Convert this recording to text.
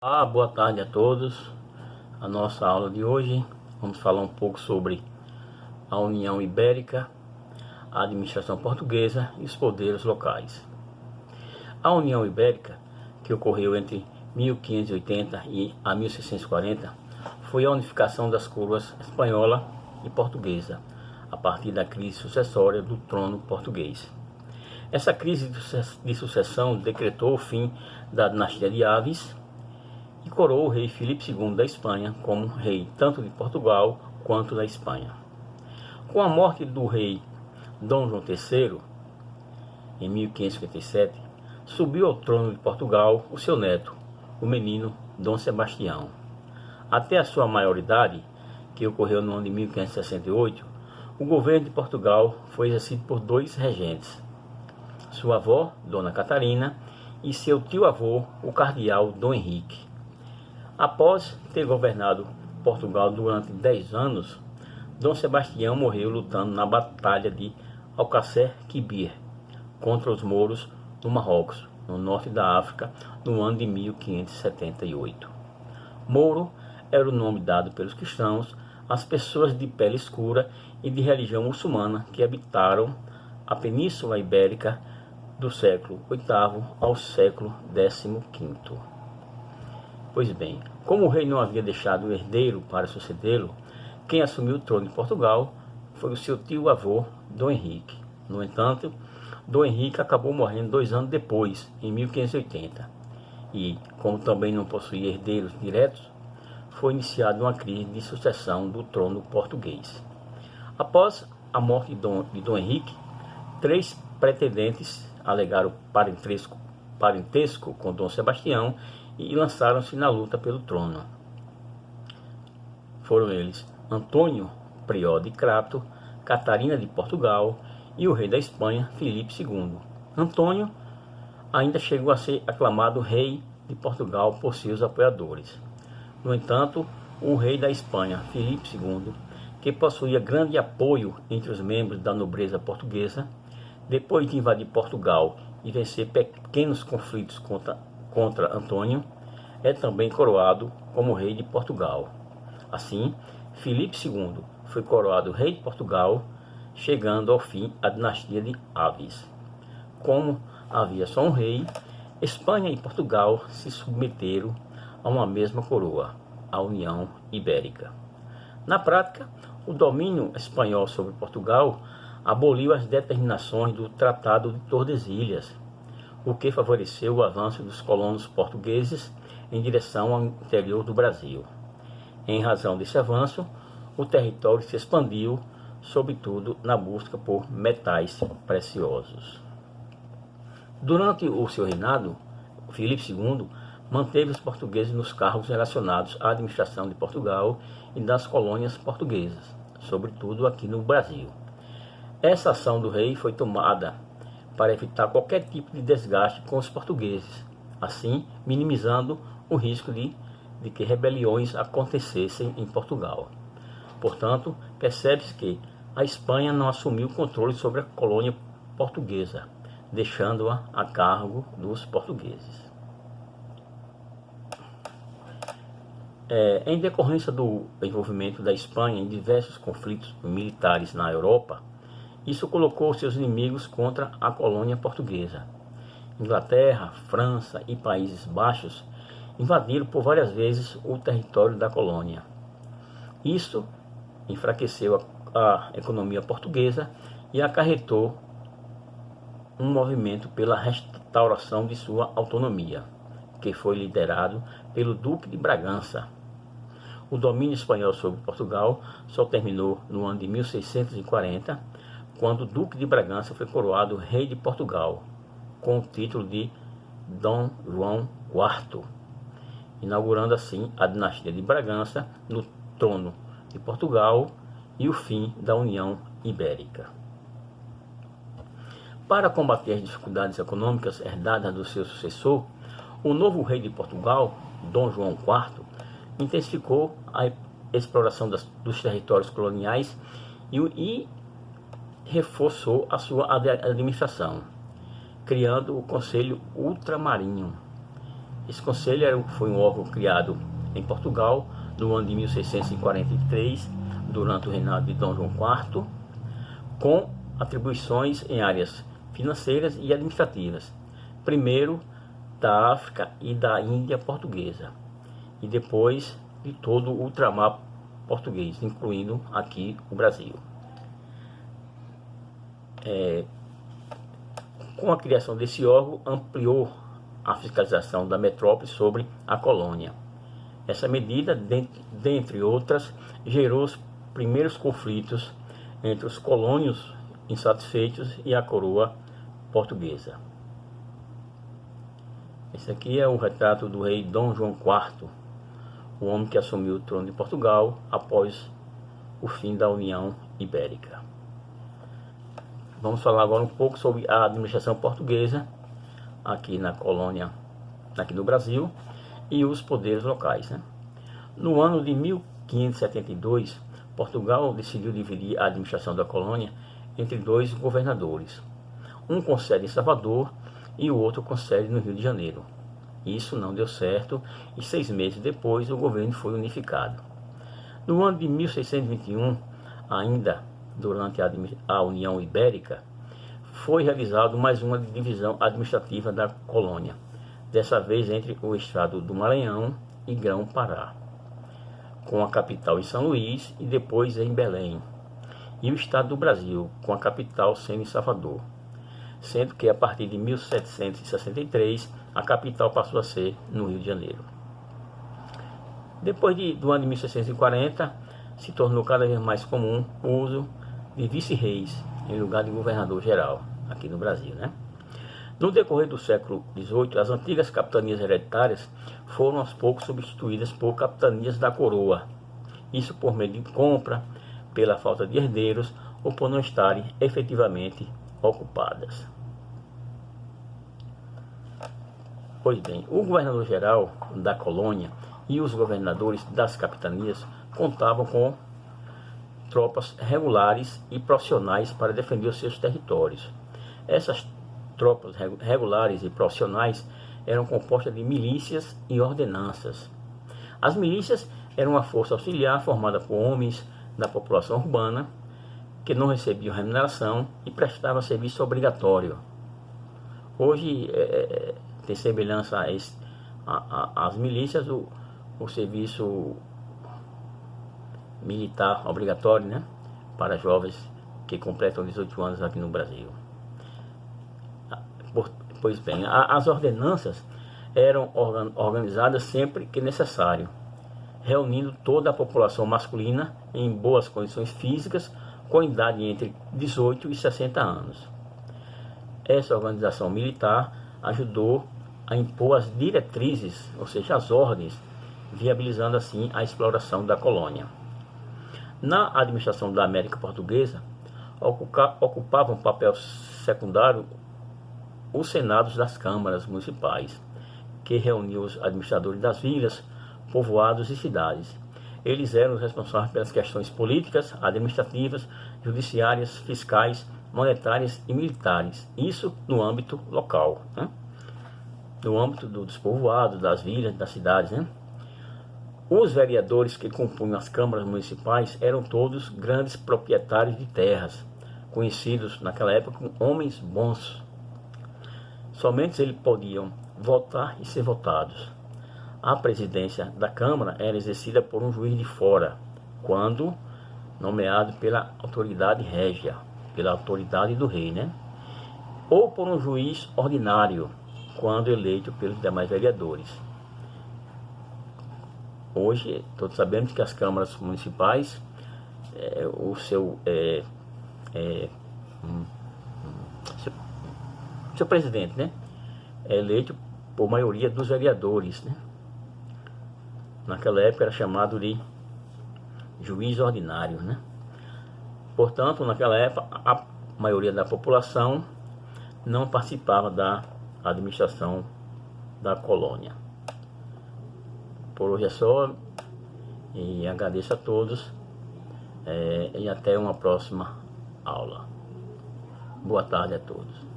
Boa tarde a todos. A nossa aula de hoje vamos falar um pouco sobre a União Ibérica, a administração portuguesa e os poderes locais. A União Ibérica, que ocorreu entre 1580 e a 1640, foi a unificação das coroas espanhola e portuguesa, a partir da crise sucessória do trono português. Essa crise de sucessão decretou o fim da dinastia de Avis e coroou o rei Filipe II da Espanha como rei tanto de Portugal quanto da Espanha. Com a morte do rei Dom João III, em 1557, subiu ao trono de Portugal o seu neto, o menino Dom Sebastião. Até a sua maioridade, que ocorreu no ano de 1568, o governo de Portugal foi exercido por dois regentes, sua avó, Dona Catarina, e seu tio-avô, o cardeal Dom Henrique. Após ter governado Portugal durante 10 anos, Dom Sebastião morreu lutando na Batalha de Alcácer Quibir contra os mouros no Marrocos, no norte da África, no ano de 1578. Mouro era o nome dado pelos cristãos às pessoas de pele escura e de religião muçulmana que habitaram a Península Ibérica do século VIII ao século XV. Pois bem, como o rei não havia deixado herdeiro para sucedê-lo, quem assumiu o trono de Portugal foi o seu tio-avô, Dom Henrique. No entanto, Dom Henrique acabou morrendo 2 anos depois, em 1580. E, como também não possuía herdeiros diretos, foi iniciada uma crise de sucessão do trono português. Após a morte de Dom Henrique, 3 pretendentes alegaram parentesco com Dom Sebastião e lançaram-se na luta pelo trono. Foram eles Antônio, prior de Crato, Catarina de Portugal e o rei da Espanha, Filipe II. Antônio ainda chegou a ser aclamado rei de Portugal por seus apoiadores. No entanto, o rei da Espanha, Filipe II, que possuía grande apoio entre os membros da nobreza portuguesa, depois de invadir Portugal e vencer pequenos conflitos contra Antônio, é também coroado como rei de Portugal. Assim, Filipe II foi coroado rei de Portugal, chegando ao fim a dinastia de Avis. Como havia só um rei, Espanha e Portugal se submeteram a uma mesma coroa, a União Ibérica. Na prática, o domínio espanhol sobre Portugal aboliu as determinações do Tratado de Tordesilhas, o que favoreceu o avanço dos colonos portugueses em direção ao interior do Brasil. Em razão desse avanço, o território se expandiu, sobretudo na busca por metais preciosos. Durante o seu reinado, Filipe II manteve os portugueses nos cargos relacionados à administração de Portugal e das colônias portuguesas, sobretudo aqui no Brasil. Essa ação do rei foi tomada para evitar qualquer tipo de desgaste com os portugueses, assim minimizando o risco de que rebeliões acontecessem em Portugal. Portanto, percebe-se que a Espanha não assumiu o controle sobre a colônia portuguesa, deixando-a a cargo dos portugueses. Em decorrência do envolvimento da Espanha em diversos conflitos militares na Europa, isso colocou seus inimigos contra a colônia portuguesa. Inglaterra, França e Países Baixos invadiram por várias vezes o território da colônia. Isso enfraqueceu a economia portuguesa e acarretou um movimento pela restauração de sua autonomia, que foi liderado pelo Duque de Bragança. O domínio espanhol sobre Portugal só terminou no ano de 1640, quando o Duque de Bragança foi coroado rei de Portugal, com o título de Dom João IV, inaugurando assim a dinastia de Bragança no trono de Portugal e o fim da União Ibérica. Para combater as dificuldades econômicas herdadas do seu sucessor, o novo rei de Portugal, Dom João IV, intensificou a exploração dos territórios coloniais e reforçou a sua administração, criando o Conselho Ultramarinho. Esse conselho foi um órgão criado em Portugal no ano de 1643, durante o reinado de Dom João IV, com atribuições em áreas financeiras e administrativas, primeiro da África e da Índia portuguesa, e depois de todo o ultramar português, incluindo aqui o Brasil. Com a criação desse órgão, ampliou a fiscalização da metrópole sobre a colônia. Essa medida, dentre outras, gerou os primeiros conflitos entre os colônios insatisfeitos e a coroa portuguesa. Esse aqui é o retrato do rei Dom João IV, o homem que assumiu o trono de Portugal após o fim da União Ibérica. Vamos falar agora um pouco sobre a administração portuguesa aqui na colônia, aqui no Brasil, e os poderes locais, né? No ano de 1572, Portugal decidiu dividir a administração da colônia entre dois governadores, um com sede em Salvador e o outro com sede no Rio de Janeiro. Isso não deu certo e 6 meses depois o governo foi unificado. No ano de 1621, ainda durante a União Ibérica, foi realizado mais uma divisão administrativa da colônia, dessa vez entre o estado do Maranhão e Grão-Pará, com a capital em São Luís e depois em Belém, e o estado do Brasil, com a capital sendo em Salvador, sendo que a partir de 1763 a capital passou a ser no Rio de Janeiro. Depois do ano de 1640, se tornou cada vez mais comum o uso de vice-reis em lugar de governador-geral, aqui no Brasil, né? No decorrer do século XVIII, as antigas capitanias hereditárias foram aos poucos substituídas por capitanias da coroa, isso por meio de compra, pela falta de herdeiros ou por não estarem efetivamente ocupadas. Pois bem, o governador-geral da colônia e os governadores das capitanias contavam com tropas regulares e profissionais para defender os seus territórios. Essas tropas regulares e profissionais eram compostas de milícias e ordenanças. As milícias eram uma força auxiliar formada por homens da população urbana que não recebiam remuneração e prestavam serviço obrigatório. Hoje tem semelhança às milícias o serviço militar obrigatório, né, para jovens que completam 18 anos aqui no Brasil. Pois bem, as ordenanças eram organizadas sempre que necessário, reunindo toda a população masculina em boas condições físicas, com idade entre 18 e 60 anos. Essa organização militar ajudou a impor as diretrizes, ou seja, as ordens, viabilizando assim a exploração da colônia. Na administração da América Portuguesa, ocupavam um papel secundário os senados das câmaras municipais, que reuniam os administradores das vilas, povoados e cidades. Eles eram os responsáveis pelas questões políticas, administrativas, judiciárias, fiscais, monetárias e militares. Isso no âmbito local, né? No âmbito dos povoados, das vilas, das cidades, né? Os vereadores que compunham as câmaras municipais eram todos grandes proprietários de terras, conhecidos naquela época como homens bons. Somente eles podiam votar e ser votados. A presidência da Câmara era exercida por um juiz de fora, quando nomeado pela autoridade régia, pela autoridade do rei, né? Ou por um juiz ordinário, quando eleito pelos demais vereadores. Hoje, todos sabemos que as câmaras municipais, o seu presidente, né, é eleito por maioria dos vereadores, né? Naquela época era chamado de juiz ordinário, né? Portanto, naquela época, a maioria da população não participava da administração da colônia. Por hoje é só, e agradeço a todos, e até uma próxima aula. Boa tarde a todos.